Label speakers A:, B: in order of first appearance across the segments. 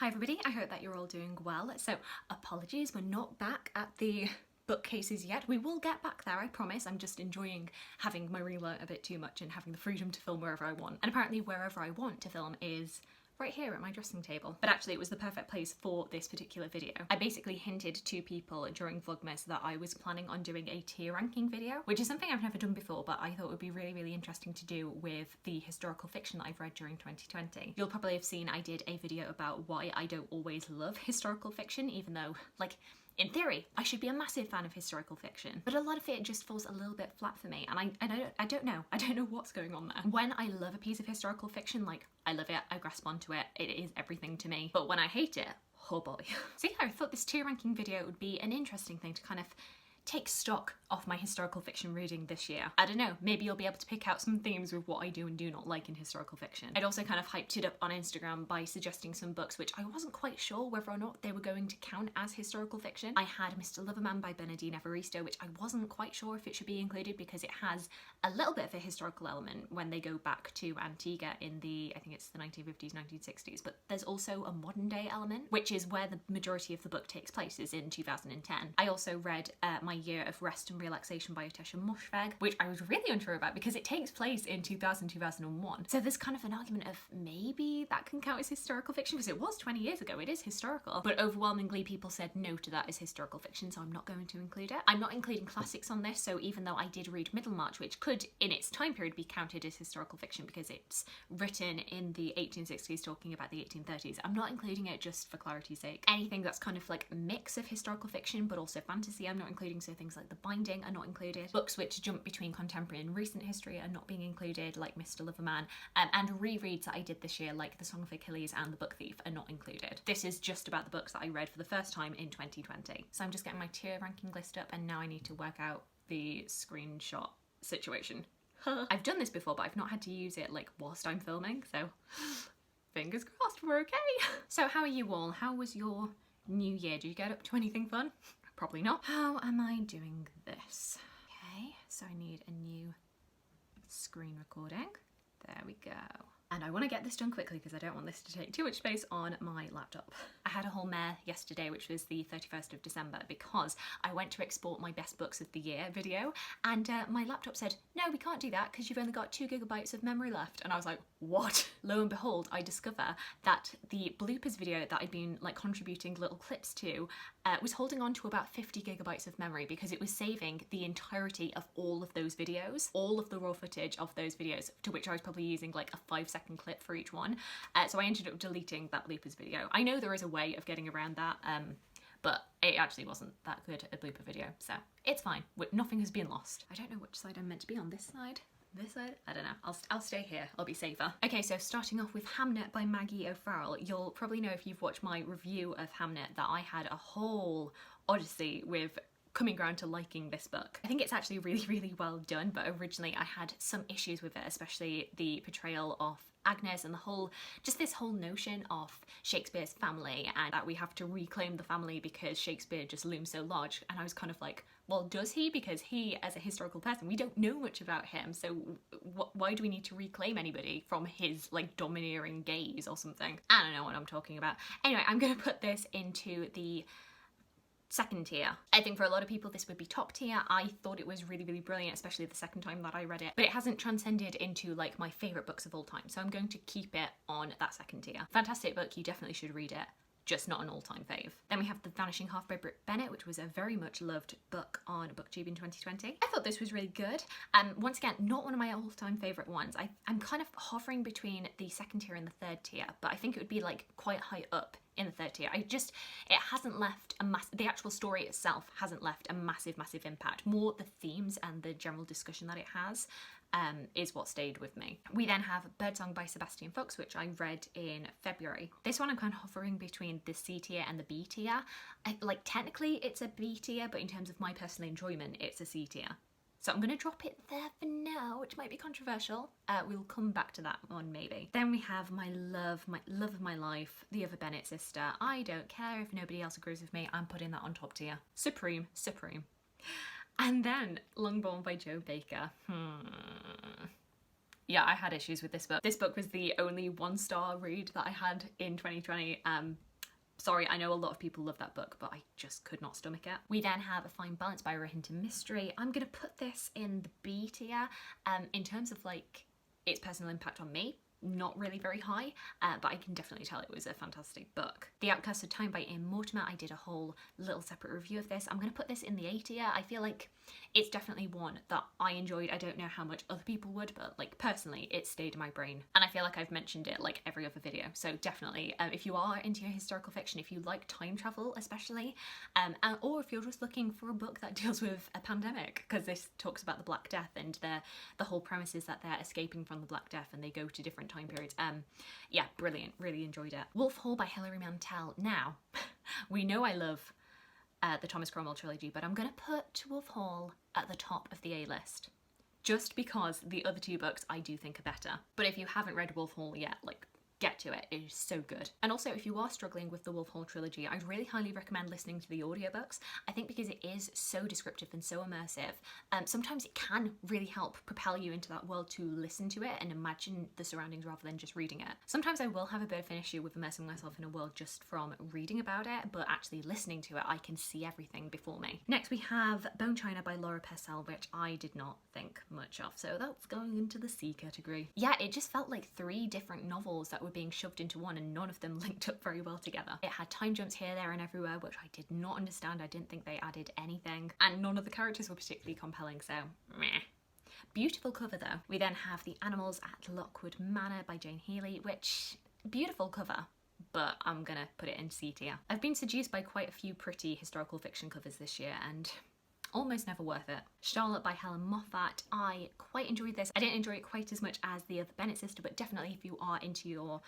A: Hi everybody, I hope that you're all doing well. So apologies, we're not back at the bookcases yet. We will get back there, I promise. I'm just enjoying having my reeler a bit too much and having the freedom to film wherever I want. And apparently wherever I want to film is right here at my dressing table. But actually it was the perfect place for this particular video. I basically hinted to people during Vlogmas that I was planning on doing a tier ranking video, which is something I've never done before, but I thought would be really interesesting to do with the historical fiction that I've read during 2020. You'll probably have seen I did a video about why I don't always love historical fiction, even though, like, in theory, I should be a massive fan of historical fiction, but a lot of it just falls a little bit flat for me, and I don't know what's going on there. When I love a piece of historical fiction, like, I love it, I grasp onto it, it is everything to me. But when I hate it, oh boy. So yeah, I thought this tier ranking video would be an interesting thing to kind of take stock of my historical fiction reading this year. I don't know, maybe you'll be able to pick out some themes with what I do and do not like in historical fiction. I'd also kind of hyped it up on Instagram by suggesting some books which I wasn't quite sure whether or not they were going to count as historical fiction. I had Mr. Loverman by Bennett, which I wasn't quite sure if it should be included because it has a little bit of a historical element when they go back to Antigua in the, I think it's the 1950s, 1960s, but there's also a modern day element, which is where the majority of the book takes place, is in 2010. I also read My Year of Rest and Relaxation by Natasha, which I was really unsure about because it takes place in 2001. So there's kind of an argument of maybe that can count as historical fiction because it was 20 years ago, it is historical. But overwhelmingly people said no to that as historical fiction, so I'm not going to include it. I'm not including classics on this, so even though I did read Middlemarch, which could in its time period be counted as historical fiction because it's written in the 1860s talking about the 1830s, I'm not including it just for clarity's sake. Anything that's kind of like a mix of historical fiction but also fantasy I'm not including, so things like The Binding are not included. Books which jump between contemporary and recent history are not being included, like Mr. Loverman, and rereads that I did this year, like The Song of Achilles and The Book Thief, are not included. This is just about the books that I read for the first time in 2020. So I'm just getting my tier ranking list up and now I need to work out the screenshot situation. I've done this before, but I've not had to use it like whilst I'm filming, so fingers crossed we're okay. So how are you all? How was your new year? Did you get up to anything fun? Probably not. How am I doing this? Okay, so I need a new screen recording. There we go. And I want to get this done quickly because I don't want this to take too much space on my laptop. I had a whole mare yesterday, which was the 31st of December, because I went to export my best books of the year video and my laptop said, no, we can't do that because you've only got 2 GB of memory left. And I was like, what? Lo and behold, I discover that the bloopers video that I'd been like contributing little clips to was holding on to about 50 GB of memory because it was saving the entirety of all of those videos, all of the raw footage of those videos, to which I was probably using like a 5-second clip for each one. So I ended up deleting that bloopers video. I know there is a way of getting around that, but it actually wasn't that good a blooper video, so it's fine. Nothing has been lost. I don't know which side I'm meant to be on, this side? This side? I don't know. I'll stay here. I'll be safer. Okay, so starting off with Hamnet by Maggie O'Farrell. You'll probably know if you've watched my review of Hamnet that I had a whole odyssey with coming around to liking this book. I think it's actually really well done, but originally I had some issues with it, especially the portrayal of Agnes and this whole notion of Shakespeare's family and that we have to reclaim the family because Shakespeare just looms so large. And I was kind of like, well, does he? Because he, as a historical person, we don't know much about him, so why do we need to reclaim anybody from his like domineering gaze or something? I don't know what I'm talking about. Anyway, I'm gonna put this into the second tier. I think for a lot of people this would be top tier. I thought it was really brilliant, especially the second time that I read it, but it hasn't transcended into like my favourite books of all time, so I'm going to keep it on that second tier. Fantastic book, you definitely should read it, just not an all-time fave. Then we have The Vanishing by Britt, which was a very much loved book on BookTube in 2020. I thought this was really good. Once again, not one of my all-time favourite ones. I'm kind of hovering between the second tier and the third tier, but I think it would be like quite high up in the third tier. It hasn't left the actual story itself hasn't left a massive impact. More the themes and the general discussion that it has is what stayed with me. We then have Birdsong by Sebastian Fox, which I read in February. This one I'm kind of hovering between the C tier and the B tier. Like technically it's a B tier, but in terms of my personal enjoyment, it's a C tier. So I'm going to drop it there for now, which might be controversial. We'll come back to that one maybe. Then we have my love of my life, The Other Bennett Sister. I don't care if nobody else agrees with me, I'm putting that on top tier. Supreme. And then Longbourn by Joe Baker. Yeah, I had issues with this book. This book was the only 1-star read that I had in 2020. Sorry, I know a lot of people love that book, but I just could not stomach it. We then have A Fine Balance by Rohinton Mystery. I'm going to put this in the B tier. In terms of like its personal impact on me, not really very high, but I can definitely tell it was a fantastic book. The Outcast of Time by Ian Mortimer. I did a whole little separate review of this. I'm going to put this in the A tier. I feel like it's definitely one that I enjoyed. I don't know how much other people would, but like personally it stayed in my brain, and I feel like I've mentioned it like every other video. So definitely if you are into your historical fiction, if you like time travel especially, or if you're just looking for a book that deals with a pandemic, because this talks about the Black Death, and the whole premise is that they're escaping from the Black Death and they go to different time periods. Yeah, brilliant, really enjoyed it. Wolf Hall by Hilary Mantell. Now we know I love the Thomas Cromwell trilogy, but I'm gonna put Wolf Hall at the top of the A list just because the other two books I do think are better. But if you haven't read Wolf Hall yet, like, get to it. It is so good. And also, if you are struggling with the Wolf Hall trilogy, I'd really highly recommend listening to the audiobooks. I think because it is so descriptive and so immersive, sometimes it can really help propel you into that world to listen to it and imagine the surroundings rather than just reading it. Sometimes I will have a bit of an issue with immersing myself in a world just from reading about it, but actually listening to it, I can see everything before me. Next we have Bone China by Laura Percell, which I did not think much of, so that's going into the C category. Yeah, it just felt like 3 different novels that were being shoved into one, and none of them linked up very well together. It had time jumps here, there and everywhere, which I did not understand. I didn't think they added anything, and none of the characters were particularly compelling, so meh. Beautiful cover though. We then have The Animals at Lockwood Manor by Jane Healey, which, beautiful cover, but I'm gonna put it in C tier. I've been seduced by quite a few pretty historical fiction covers this year, and almost never worth it. Charlotte by Helen Moffat. I quite enjoyed this. I didn't enjoy it quite as much as the other Bennett sister, but definitely if you are into your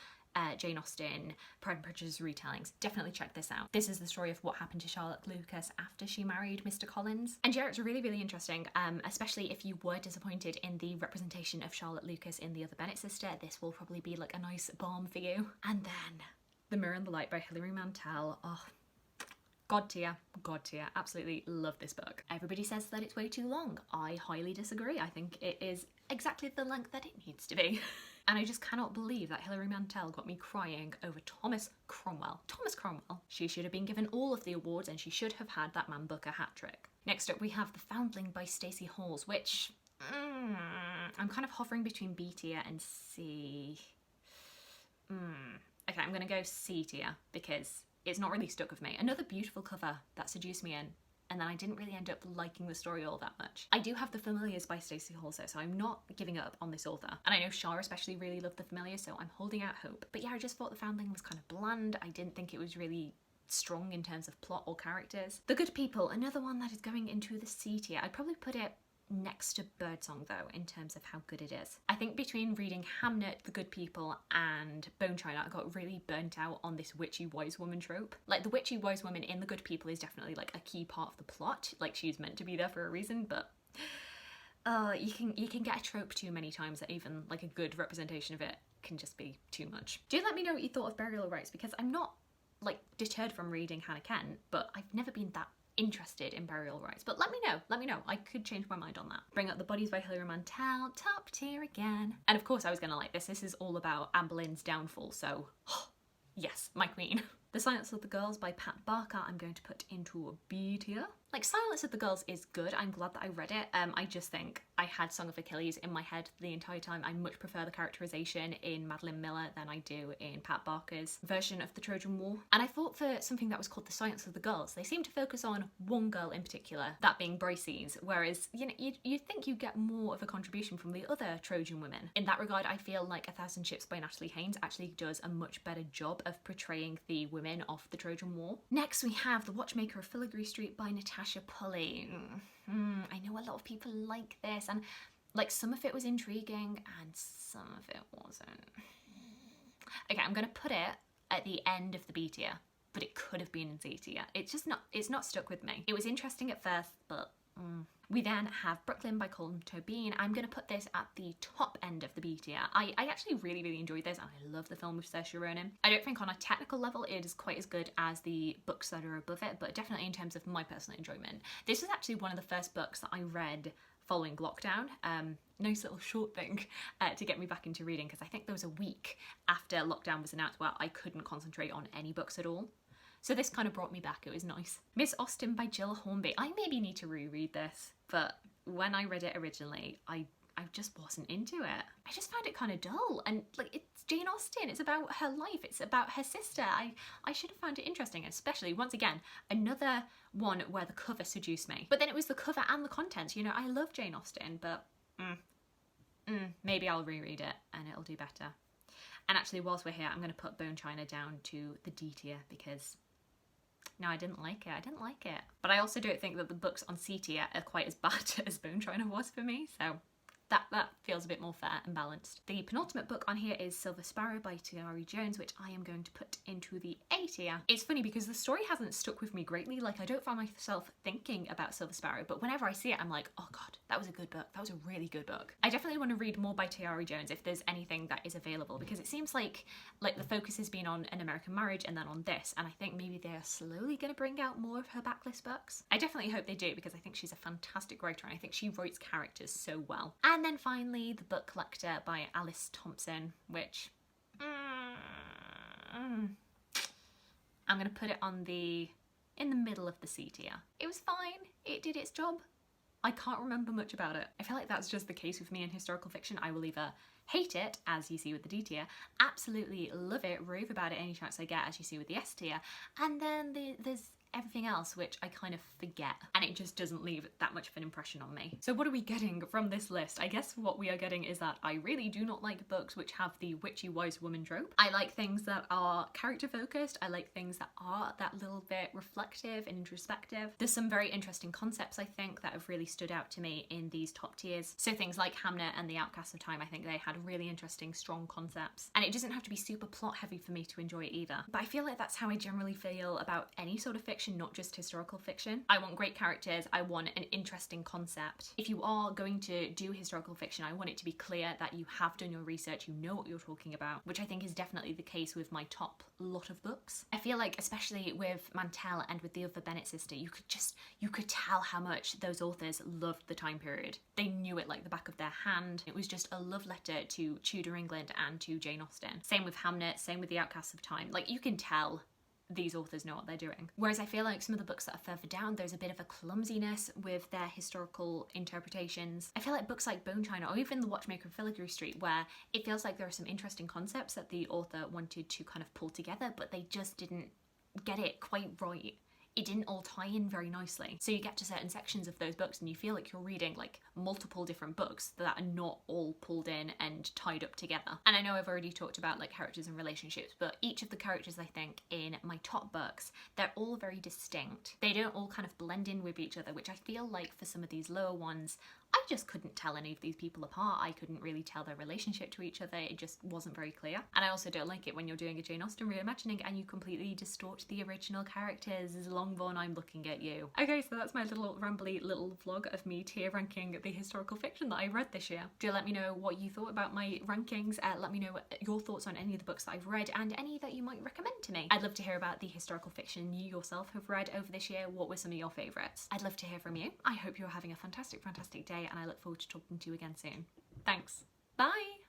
A: Jane Austen, Pride and Prejudice retellings, definitely check this out. This is the story of what happened to Charlotte Lucas after she married Mr. Collins. And yeah, it's really, really interesting, especially if you were disappointed in the representation of Charlotte Lucas in the other Bennett sister. This will probably be like a nice balm for you. And then The Mirror and the Light by Hilary Mantell. Oh, God tier, absolutely love this book. Everybody says that it's way too long. I highly disagree. I think it is exactly the length that it needs to be. And I just cannot believe that Hilary Mantell got me crying over Thomas Cromwell. Thomas Cromwell. She should have been given all of the awards, and she should have had that Man Booker hat trick. Next up we have The Foundling by Stacy Halls, which I'm kind of hovering between B tier and C. Okay, I'm gonna go C tier because it's not really stuck with me. Another beautiful cover that seduced me in, and then I didn't really end up liking the story all that much. I do have The Familiars by Stacy Halls though, so I'm not giving up on this author. And I know Shah especially really loved The Familiars, so I'm holding out hope. But yeah, I just thought The Foundling was kind of bland. I didn't think it was really strong in terms of plot or characters. The Good People, another one that is going into the C tier. I'd probably put it next to Birdsong though, in terms of how good it is. I think between reading Hamnet, The Good People and Bone China, I got really burnt out on this witchy wise woman trope. Like, the witchy wise woman in The Good People is definitely like a key part of the plot, like she's meant to be there for a reason, but you can get a trope too many times that even like a good representation of it can just be too much. Do let me know what you thought of Burial Rites, because I'm not like deterred from reading Hannah Kent, but I've never been that interested in Burial Rites. But let me know, I could change my mind on that. Bring Up the Bodies by Hilary Mantell, top tier again. And of course I was gonna like this. This is all about Anne Boleyn's downfall, so yes, my queen. The Silence of the Girls by Pat Barker I'm going to put into a B tier. Like, Silence of the Girls is good. I'm glad that I read it. I just think I had Song of Achilles in my head the entire time. I much prefer the characterization in Madeline Miller than I do in Pat Barker's version of the Trojan War. And I thought for something that was called The Silence of the Girls, they seem to focus on one girl in particular, that being Briseis, whereas, you know, you'd think you get more of a contribution from the other Trojan women. In that regard, I feel like A Thousand Ships by Natalie Haynes actually does a much better job of portraying the women of the Trojan War. Next we have The Watchmaker of Filigree Street by Natasha Pulley. I know a lot of people like this, and like some of it was intriguing and some of it wasn't. Okay, I'm gonna put it at the end of the B tier, but it could have been in C tier. It's not stuck with me. It was interesting at first, but We then have Brooklyn by Colm Tobin. I'm going to put this at the top end of the B tier. I actually really enjoyed this, and I love the film with Saoirse Ronan. I don't think on a technical level it is quite as good as the books that are above it, but definitely in terms of my personal enjoyment. This was actually one of the first books that I read following lockdown. Nice little short thing to get me back into reading, because I think there was a week after lockdown was announced where I couldn't concentrate on any books at all. So this kind of brought me back. It was nice. Miss Austen by Jill Hornby. I maybe need to reread this, but when I read it originally, I just wasn't into it. I just found it kind of dull, and like, it's Jane Austen, it's about her life, it's about her sister. I should have found it interesting, especially, once again, another one where the cover seduced me. But then it was the cover and the content, you know, I love Jane Austen, but maybe I'll reread it and it'll do better. And actually, whilst we're here, I'm going to put Bone China down to the D tier because no, I didn't like it. I didn't like it. But I also don't think that the books on C tier are quite as bad as Bone China was for me, so that feels a bit more fair and balanced. The penultimate book on here is Silver Sparrow by Tigary Jones, which I am going to put into the A tier. It's funny because the story hasn't stuck with me greatly. Like, I don't find myself thinking about Silver Sparrow, but whenever I see it, I'm like, oh god, that was a good book. That was a really good book. I definitely want to read more by Tigary Jones if there's anything that is available, because it seems like the focus has been on An American Marriage and then on this, and I think maybe they're slowly going to bring out more of her backlist books. I definitely hope they do, because I think she's a fantastic writer and I think she writes characters so well. And then finally, The Book Collector by Alice Thompson, which I'm going to put it in the middle of the C tier. It was fine, it did its job. I can't remember much about it. I feel like that's just the case with me in historical fiction. I will either hate it, as you see with the D tier, absolutely love it, rave about it any chance I get, as you see with the S tier, and then there's everything else which I kind of forget, and it just doesn't leave that much of an impression on me. So what are we getting from this list? I guess what we are getting is that I really do not like books which have the witchy wise woman trope. I like things that are character focused. I like things that are that little bit reflective and introspective. There's some very interesting concepts, I think, that have really stood out to me in these top tiers. So things like Hamnet and the Outcast of Time, I think they had really interesting, strong concepts. And it doesn't have to be super plot heavy for me to enjoy it either. But I feel like that's how I generally feel about any sort of fiction, not just historical fiction. I want great characters, I want an interesting concept. If you are going to do historical fiction, I want it to be clear that you have done your research, you know what you're talking about, which I think is definitely the case with my top lot of books. I feel like, especially with Mantell and with the other Bennett sister, you could tell how much those authors loved the time period. They knew it like the back of their hand. It was just a love letter to Tudor England and to Jane Austen. Same with Hamnet, same with the Outcasts of Time. Like, you can tell these authors know what they're doing. Whereas I feel like some of the books that are further down, there's a bit of a clumsiness with their historical interpretations. I feel like books like Bone China, or even The Watchmaker and Filigree Street, where it feels like there are some interesting concepts that the author wanted to kind of pull together, but they just didn't get it quite right. It didn't all tie in very nicely. So you get to certain sections of those books and you feel like you're reading like multiple different books that are not all pulled in and tied up together. And I know I've already talked about like characters and relationships, but each of the characters I think in my top books, they're all very distinct. They don't all kind of blend in with each other, which I feel like for some of these lower ones, I just couldn't tell any of these people apart. I couldn't really tell their relationship to each other. It just wasn't very clear. And I also don't like it when you're doing a Jane Austen reimagining and you completely distort the original characters. Longbourn, I'm looking at you. Okay, so that's my little rambly little vlog of me tier ranking the historical fiction that I read this year. Do let me know what you thought about my rankings. Let me know your thoughts on any of the books that I've read and any that you might recommend to me. I'd love to hear about the historical fiction you yourself have read over this year. What were some of your favourites? I'd love to hear from you. I hope you're having a fantastic, fantastic day, and I look forward to talking to you again soon. Thanks. Bye!